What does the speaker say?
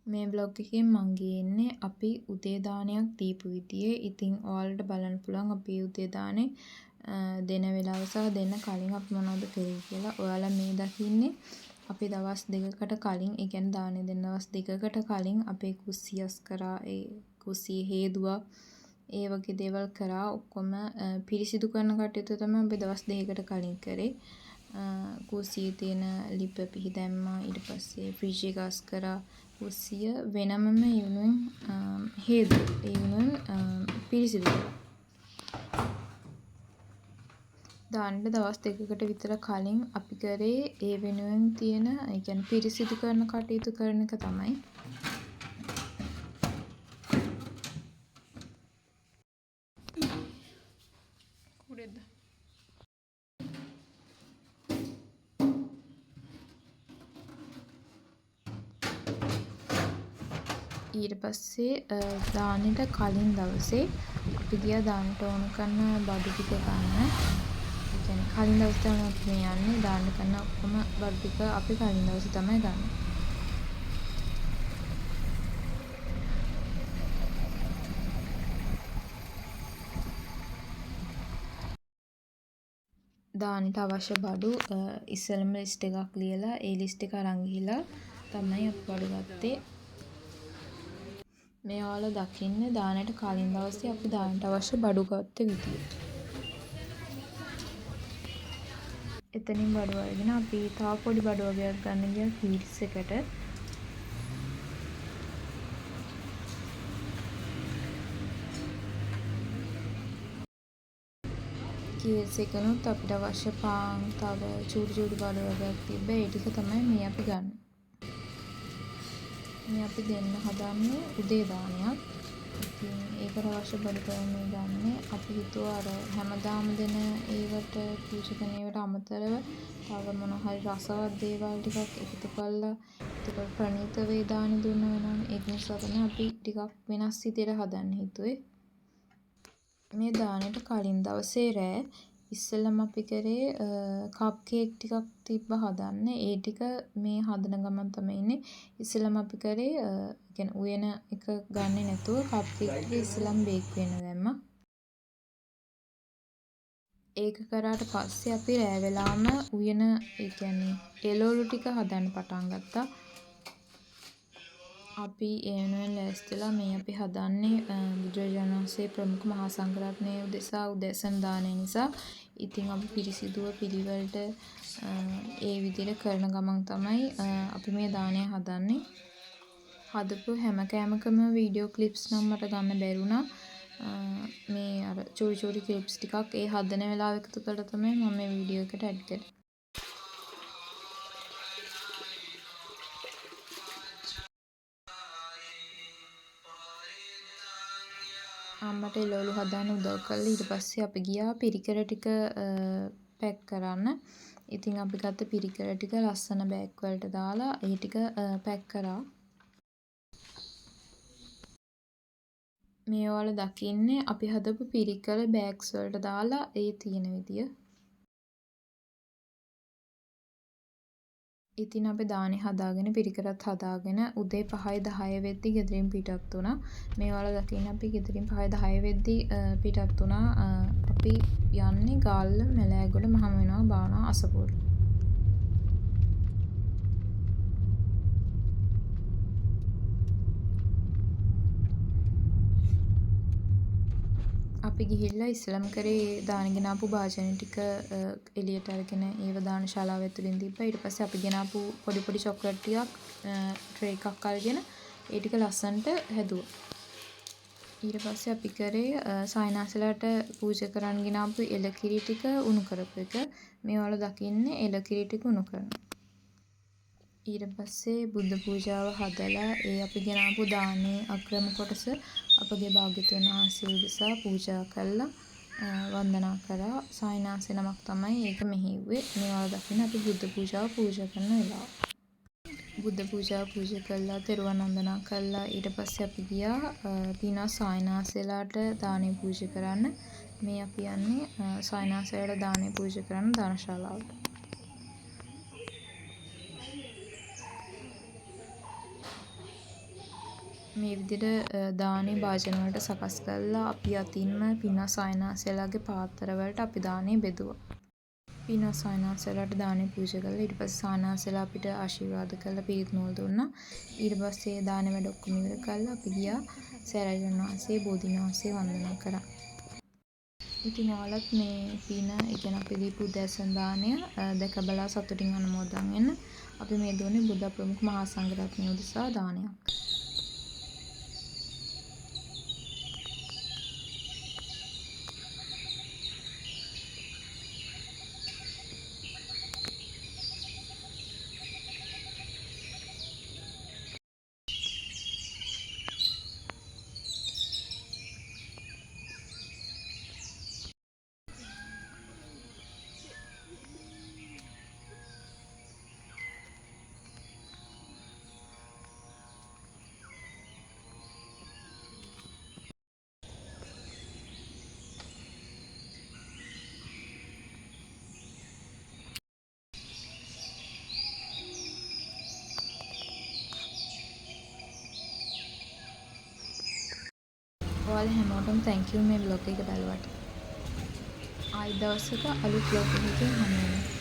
මේ බ්ලොග් එකෙන් මං ගේන්නේ අපි උදේ දානයක් දීපු විදිය. ඉතින් ඔයාලට බලන්න පුළුවන් අපි උදේ දානේ දෙන වෙලාව සහ දෙන්න කලින් අපි මොනවද කරේ කියලා. ඔයාලා මේ දකින්නේ අපි දවස් දෙකකට කලින්, ඒ කියන්නේ දානේ දෙන දවස් දෙකකට කලින් අපේ කුස්සියස් කරා, ඒ කුස්සිය හේදුවා, ඒ වගේ දේවල් කරා. ඔක්කොම පිරිසිදු කරන කටයුතු තමයි අපි දවස් දෙකකට කලින් කරේ. කුස්සියේ තියෙන ලිප පිහි දැම්මා. ඊට පස්සේ ෆ්‍රිජ් එක අස් කරා. කුස්සිය වෙනමම ඒ වෙනුවෙන් හේදුවා. ඒ වෙනුවෙන් පිරිසිදු කරා. දාන්න දවස් දෙකකට විතර කලින් අපි කරේ ඒ වෙනුවෙන් තියෙන, ඒ කියන්නේ පිරිසිදු කරන කටයුතු කරන එක තමයි. ඊට පස්සේ දානෙට කලින් දවසේ අපි ගියා දානට ඕන කරන බඩු ටික ගන්න. ඒ කියන්නේ කලින් දවසේ තමයි අපි මේ යන්නේ. දාන්න කරන ඔක්කොම බඩු ටික අපි කලින් දවසේ තමයි ගන්න. දානෙට අවශ්‍ය බඩු ඉස්සෙල්ලම ලිස්ට් එකක් ලියලා ඒ ලිස්ට් එක අරන් ගිහිලා තමයි අපි බඩු ගත්තේ. මේ ඔයාලා දකින්නේ දානට කලින් දවසේ අපි දානට අවශ්‍ය බඩු ගත්ත විදිය. එතනින් බඩු අරගෙන අපි තව පොඩි බඩු වගේක් ගන්න ගියා කීට්ස් එකට. කීට්ස් එකනොත් අපිට අවශ්‍ය පාන්, තව චූටි බඩු වගේක් තිබ්බ. ඒ ටික තමයි මේ අපි ගන්න. මේ අපි දෙන්න හදන්නේ උදේ දානයක්. ඉතින් ඒකට අවශ්‍ය බඩු තමයි ගන්නෙ. අපි හිතුවා අර හැමදාම දෙන ඒවට පූජා කරන ඒවට අමතරව තව මොන හරි රසවත් දේවල් ටිකක් එකතු කරලා ඒක ප්‍රණීත වේ දානි දුන්න වෙනවනේ. ඒක නිසා තමයි අපි ටිකක් වෙනස් විදියට හදන්න හිතුවේ. මේ දානෙට කලින් දවසේ රෑ ඉස්සෙල්ලම අපි කරේ කප් කේක් ටිකක් තිබ්බ හදන්න. ඒ ටික මේ හදන ගමන් තමයි ඉන්නේ. ඉස්සෙල්ලම අපි කරේ කියන්නේ උයන එක ගන්නෙ නැතුව කප් කේක් ටික ඉස්සෙල්ලම බේක් වෙන්න දැම්මා. ඒක කරාට පස්සේ අපි රෑ වෙලාම උයන, ඒ කියන්නේ එළවලු ටික හදන්න පටන් ගත්තා. අපි ඒ වෙනුවෙන් ලෑස්තිලා මේ අපි හදන්නේ බුදුරජාණන් වහන්සේ ප්‍රමුඛ මහා සංඝරත්නයේ උදෙසා උදෑසන දානය නිසා. ඉතින් අපි පිරිසිදුව පිළිවෙලට ඒ විදිහට කරන ගමන් තමයි අපි මේ දානය හදන්නේ. හදපු හැම කෑමකම වීඩියෝ ක්ලිප්ස් නම් මට ගන්න බැරුණා. මේ අර චූටි ක්ලිප්ස් ටිකක් ඒ හදන වෙලාව එකතු කරලා තමයි මම මේ වීඩියෝ එකට ඇඩ් කරේ. අම්මට එළවලු හදාන්න උදව් කළා. ඊට පස්සේ අපි ගියා පිරිකර ටික පැක් කරන්න. ඉතින් අපි ගත්ත පිරිකර ටික ලස්සන බෑග් වලට දාලා ඒ ටික පැක් කරා. මේ ඔයාලා දකින්නේ අපි හදපු පිරිකර බෑග්ස් වලට දාලා ඒ තියෙන විදිය. ඉතින් අපි දානේ හදාගෙන පිරිකරත් හදාගෙන උදේ 5:10 වෙද්දි ගෙදරින් පිටත් වුණා. මේ ඔයාලා දකින්න අපි ගෙදරින් 5:10 වෙද්දි පිටත් වුණා. අපි යන්නේ ගාල්ල මැලෑගොඩ මහමෙවුනාව බානවා අසපුවට. අපි ගිහිල්ලා ඉස්සලම් කරේ දාන ගෙනාපු භාජන ටික එළියට අරගෙන ඒව දාන ශාලාව ඇතුලින් තිබ්බා. ඊට පස්සේ අපි ගෙනාපු පොඩි චොක්ලට් ටිකක් ට්‍රේ එකක් අරගෙන ඒ ටික ලස්සනට හැදුවා. ඊට පස්සේ අපි කරේ සායනාසලාට පූජා කරන්න ගෙනාපු එළකිරි ටික උණු කරපු එක. මේ ඔයාලා දකින්නේ එළකිරි ටික උණු කරනවා. ඊට පස්සේ බුද්ධ පූජාව හදලා ඒ අපි ගෙනාපු දානේ අග්‍රම කොටස අපගේ භාග්‍යවතුන් වහන්සේ උදෙසා පූජා කළා. වන්දනා කරා. සායනාසේ නමක් තමයි ඒක මෙහෙයුවේ. මේවා දකින්න අපි බුද්ධ පූජාව පූජා කරන වෙලාව. බුද්ධ පූජාව පූජා කළා, තෙරුවන් වන්දනා කළා. ඊට පස්සේ අපි ගියා පිනා සායනාසේලාට දානේ පූජා කරන්න. මේ අපි යන්නේ සායනාසේලාට දානේ පූජා කරන්න දානශාලාවට. මේ විදිහට දානේ භාජන වලට සකස් කරලා අපි අතින්ම පින්වත් සායනාසයලාගේ පාත්‍ර වලට අපි දානේ බෙදුවා. පින්වත් සායනාසයලාට දානේ පූජා කළා. ඊට පස්සේ සායනාසයලා අපිට ආශිර්වාද කරලා පිරිත් නූල් දුන්නා. ඊට පස්සේ දානේ වැඩ ඔක්කොම ඉවර කරලා අපි ගියා සෑරායන් වහන්සේ බෝධීන් වහන්සේ වන්දනා කරා. ඉතින් ඔයාලත් මේ පින ඉගෙන අපි දීපු උදෑසන දාණය දැක බලා සතුටින් අනුමෝදන් වෙන්න. අපි මේ දුන්නේ බුද්ධ ප්‍රමුඛ මහා සංඝරත්නය උදෙසා දානයක්. ඔයාලා හැමෝටම thank you මේ vlog එක බලුවට. ආයි දවසක අලුත් vlog එකකින් හමු වෙනවා.